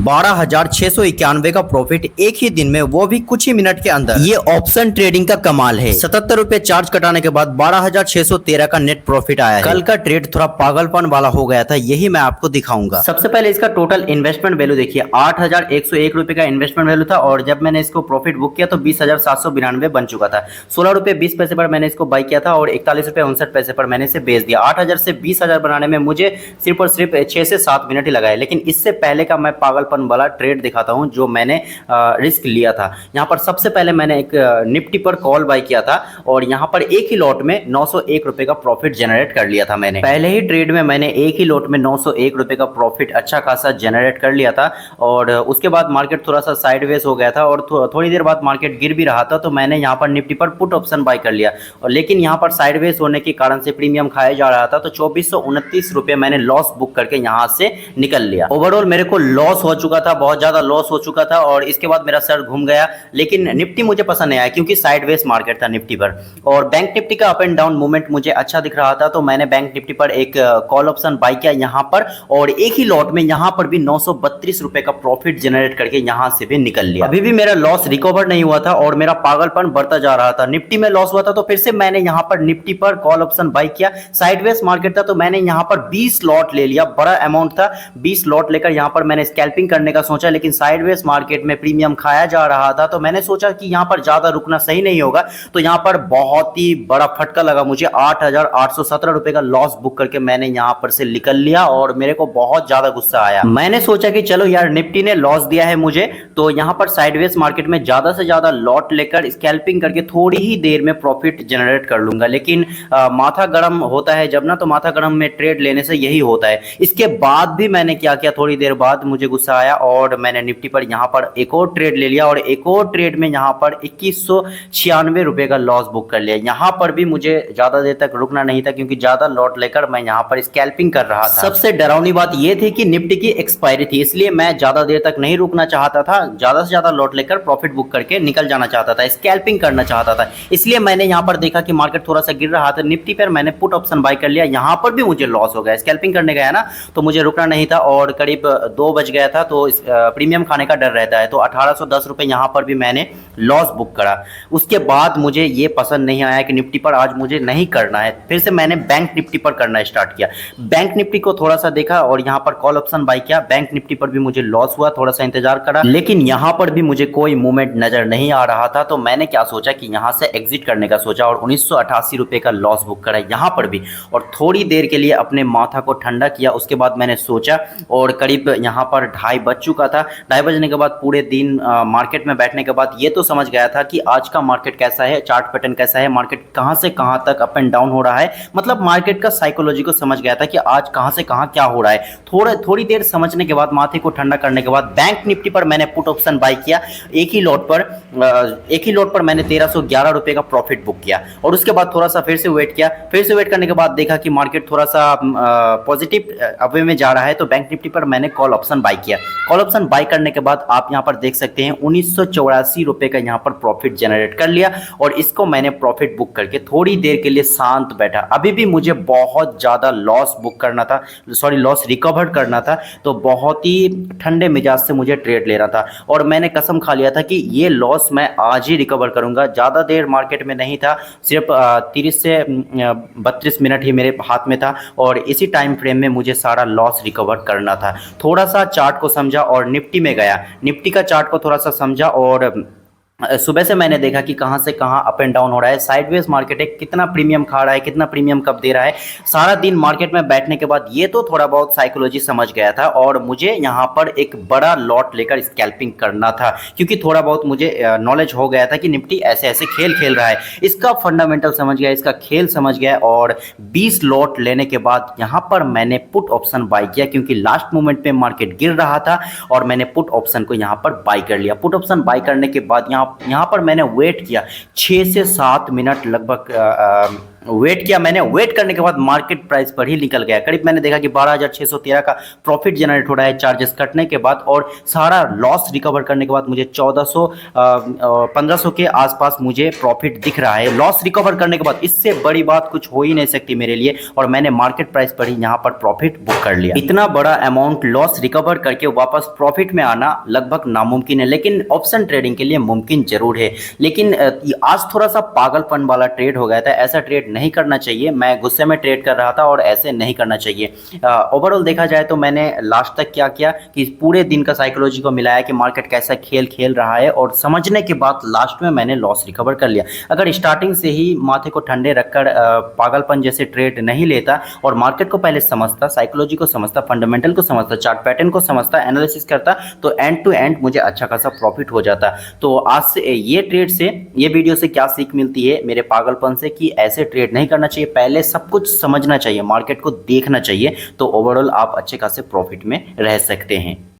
12,691 का प्रॉफिट एक ही दिन में, वो भी कुछ ही मिनट के अंदर। ये ऑप्शन ट्रेडिंग का कमाल है। 77 रुपए चार्ज कटाने के बाद 12,613 का नेट प्रॉफिट आया है। कल का ट्रेड थोड़ा पागलपन वाला हो गया था, यही मैं आपको दिखाऊंगा। सबसे पहले इसका टोटल इन्वेस्टमेंट वैल्यू देखिए, 8,101 रुपए का इन्वेस्टमेंट वैल्यू था और जब मैंने इसको प्रॉफिट बुक किया तो 20,792 बन चुका था। 16 रुपए 20 पैसे पर मैंने इसको बाई किया था और 41 रुपए 59 पैसे पर मैंने इसे बेच दिया। 8,000 से 20,000 बनाने में मुझे सिर्फ और सिर्फ 6 से 7 मिनट ही लगाए। लेकिन इससे पहले का मैं पागलपन वाला ट्रेड दिखाता हूं जो मैंने रिस्क लिया था। यहां पर सबसे पहले मैंने एक निफ्टी पर कॉल बाय किया था और यहां पर एक ही लॉट में 901 रुपए का प्रॉफिट जनरेट कर लिया था। मैंने पहले ही ट्रेड में मैंने एक ही लॉट में 901 रुपए का प्रॉफिट अच्छा खासा जनरेट कर लिया था और उसके बाद मार्केट थोड़ा सा साइडवेज हो गया था और थोड़ी देर बाद मार्केट गिर भी रहा था तो मैंने यहां पर निफ्टी पर पुट ऑप्शन बाय कर लिया और लेकिन यहां पर साइडवेज होने के कारण से प्रीमियम खाया जा रहा था तो 2429 रुपए मैंने लॉस बुक करके यहां से निकल लिया। ओवरऑल मेरे को लॉस हो चुका था, बहुत ज्यादा लॉस हो चुका था और इसके बाद मेरा सर घूम गया। लेकिन निफ्टी मुझे पसंद नहीं आया क्योंकि साइडवेज मार्केट था निफ्टी पर और बैंक निफ्टी का अप एंड डाउन मूवमेंट मुझे अच्छा दिख रहा था तो मैंने बैंक निफ्टी पर एक कॉल ऑप्शन बाय किया यहां पर और एक ही लॉट में यहां पर भी 932 रुपए का प्रॉफिट जनरेट करके यहां से भी निकल लिया। अभी भी मेरा लॉस रिकवर नहीं हुआ था और मेरा पागलपन बढ़ता जा रहा था। निफ्टी में लॉस हुआ था तो फिर से मैंने यहां पर निफ्टी पर कॉल ऑप्शन बाय किया। साइडवेज मार्केट था तो मैंने यहां पर 20 लॉट ले लिया, बड़ा अमाउंट था। 20 लॉट लेकर यहां पर मैंने स्कैल्पिंग करने का सोचा लेकिन साइडवेज मार्केट में प्रीमियम खाया जा रहा था तो मैंने सोचा कि यहां पर ज्यादा रुकना सही नहीं होगा तो यहां पर बहुत ही बड़ा फटका लगा मुझे। 8,817 रुपए का लॉस बुक करके मैंने यहां पर से निकल लिया और मेरे को बहुत ज्यादा गुस्सा आया। मैंने सोचा कि चलो यार निफ्टी ने लॉस दिया है मुझे तो यहां पर साइडवेज मार्केट में ज्यादा से ज्यादा लॉट लेकर स्कैल्पिंग करके थोड़ी ही देर में प्रॉफिट जनरेट कर लूंगा। लेकिन माथा गर्म होता है जब ना, तो माथा गर्म में ट्रेड लेने से यही होता है। इसके बाद भी मैंने क्या किया, थोड़ी देर बाद मुझे गुस्सा आया और मैंने निफ्टी पर यहां पर एक और ट्रेड ले लिया और एक और ट्रेड में यहां पर 2196 रुपए का लॉस बुक कर लिया। यहां पर भी मुझे ज्यादा देर तक रुकना नहीं था क्योंकि ज्यादा लॉट लेकर मैं यहां पर स्कैल्पिंग कर रहा था। सबसे डरावनी बात यह थी कि निफ्टी की एक्सपायरी थी, इसलिए मैं ज्यादा देर तक नहीं रुकना चाहता था। ज्यादा से ज्यादा लॉट लेकर प्रॉफिट बुक करके निकल जाना चाहता था, स्कैल्पिंग करना चाहता था। इसलिए मैंने यहां पर देखा कि मार्केट थोड़ा सा गिर रहा था, निफ्टी पर मैंने पुट ऑप्शन बाय कर लिया। यहां पर भी मुझे लॉस हो गया, स्कैल्पिंग करने गया ना तो मुझे रुकना नहीं था और करीब 2 बज गया था तो प्रीमियम खाने का डर रहता है तो 1810 रुपए यहां पर भी मैंने लॉस बुक करा। उसके बाद मुझे ये पसंद नहीं आया कि निफ्टी पर आज मुझे नहीं करना है, फिर से मैंने बैंक निफ्टी पर करना स्टार्ट किया। बैंक निफ्टी को थोड़ा सा देखा और यहां पर कॉल ऑप्शन बाय किया। बैंक निफ्टी पर भी मुझे लॉस हुआ, थोड़ा सा इंतजार करा लेकिन यहां पर भी मुझे कोई मूवमेंट नजर नहीं आ रहा था तो मैंने क्या सोचा कि यहां से एग्जिट करने का सोचा और 1988 रुपए का लॉस बुक करा यहां पर भी और थोड़ी देर के लिए अपने माथा को ठंडा किया। उसके बाद मैंने सोचा और करीब यहां पर 2:30 बज चुका था। 2:30 बजने के बाद पूरे दिन मार्केट में बैठने के बाद ये तो समझ गया था कि आज का मार्केट कैसा है, चार्ट पैटर्न कैसा है, मार्केट कहां से कहां तक अप एंड डाउन हो रहा है, मतलब मार्केट का साइकोलॉजी को समझ गया था कि आज कहां से कहां क्या हो रहा है। थोड़ी देर समझने के बाद, माथे को ठंडा करने के बाद बैंक निफ्टी पर मैंने पुट ऑप्शन बाय किया। एक ही लॉट पर मैंने 1311 रुपए का प्रॉफिट बुक किया और उसके बाद थोड़ा सा फिर से वेट किया। फिर से वेट करने के बाद देखा कि मार्केट थोड़ा सा पॉजिटिव अवे में जा रहा है तो बैंक निफ्टी पर मैंने कॉल ऑप्शन बाय किया। कॉल ऑप्शन बाय करने के बाद आप यहां पर देख सकते हैं 1984 रुपए का यहां पर प्रॉफिट जनरेट कर लिया और इसको मैंने प्रॉफिट बुक करके थोड़ी देर के लिए शांत बैठा। अभी भी मुझे बहुत ज्यादा लॉस बुक करना था, लॉस रिकवर करना था तो बहुत ही ठंडे मिजाज से मुझे ट्रेड लेना था और मैंने कसम खा लिया था कि ये लॉस मैं आज ही रिकवर करूंगा। ज्यादा देर मार्केट में नहीं था, सिर्फ 30 से 32 मिनट ही मेरे हाथ में था और इसी टाइम फ्रेम में मुझे सारा लॉस रिकवर करना था। थोड़ा सा चार्ट को समझा और निफ्टी में गया, निफ्टी का चार्ट को थोड़ा सा समझा और सुबह से मैंने देखा कि कहां से कहां अप एंड डाउन हो रहा है, साइडवेज मार्केट है, कितना प्रीमियम खा रहा है, कितना प्रीमियम कब दे रहा है। सारा दिन मार्केट में बैठने के बाद ये तो थोड़ा बहुत साइकोलॉजी समझ गया था और मुझे यहां पर एक बड़ा लॉट लेकर स्कैल्पिंग करना था क्योंकि थोड़ा बहुत मुझे नॉलेज हो गया था कि निफ्टी ऐसे ऐसे खेल खेल रहा है। इसका फंडामेंटल समझ गया, इसका खेल समझ गया और 20 लॉट लेने के बाद यहां पर मैंने पुट ऑप्शन बाय किया क्योंकि लास्ट मोमेंट पे मार्केट गिर रहा था और मैंने पुट ऑप्शन को यहां पर बाय कर लिया। पुट ऑप्शन बाय करने के बाद यहां पर मैंने वेट किया 6 से 7 मिनट लगभग वेट किया मैंने, वेट करने के बाद मार्केट प्राइस पर ही निकल गया। करीब मैंने देखा कि 12,613 का प्रॉफिट जनरेट हो रहा है चार्जेस कटने के बाद, और सारा लॉस रिकवर करने के बाद मुझे 1400 1500 के आसपास मुझे प्रॉफिट दिख रहा है। लॉस रिकवर करने के बाद इससे बड़ी बात कुछ हो ही नहीं सकती मेरे लिए, और मैंने मार्केट प्राइस पर ही यहाँ पर प्रॉफिट बुक कर लिया। इतना बड़ा अमाउंट लॉस रिकवर करके वापस प्रॉफिट में आना लगभग नामुमकिन है, लेकिन ऑप्शन ट्रेडिंग के लिए मुमकिन जरूर है। लेकिन आज थोड़ा सा पागलपन वाला ट्रेड हो गया था, ऐसा ट्रेड नहीं करना चाहिए। मैं गुस्से में ट्रेड कर रहा था और ऐसे नहीं करना चाहिए। ओवरऑल देखा जाए तो मैंने लास्ट तक क्या किया कि पूरे दिन का साइकोलॉजी को मिलाया कि मार्केट कैसा खेल खेल रहा है, और समझने के बाद लास्ट में मैंने लॉस रिकवर कर लिया। अगर स्टार्टिंग से ही माथे को ठंडे रखकर पागलपन जैसे ट्रेड नहीं लेता और मार्केट को पहले समझता, साइकोलॉजी को समझता, फंडामेंटल को समझता, चार्ट पैटर्न को समझता, एनालिसिस करता, तो एंड टू एंड मुझे अच्छा खासा प्रॉफिट हो जाता। तो आज से ये ट्रेड से, ये वीडियो से क्या सीख मिलती है मेरे पागलपन से, कि ऐसे ट्रेड नहीं करना चाहिए, पहले सब कुछ समझना चाहिए, मार्केट को देखना चाहिए, तो ओवरऑल आप अच्छे खासे प्रॉफिट में रह सकते हैं।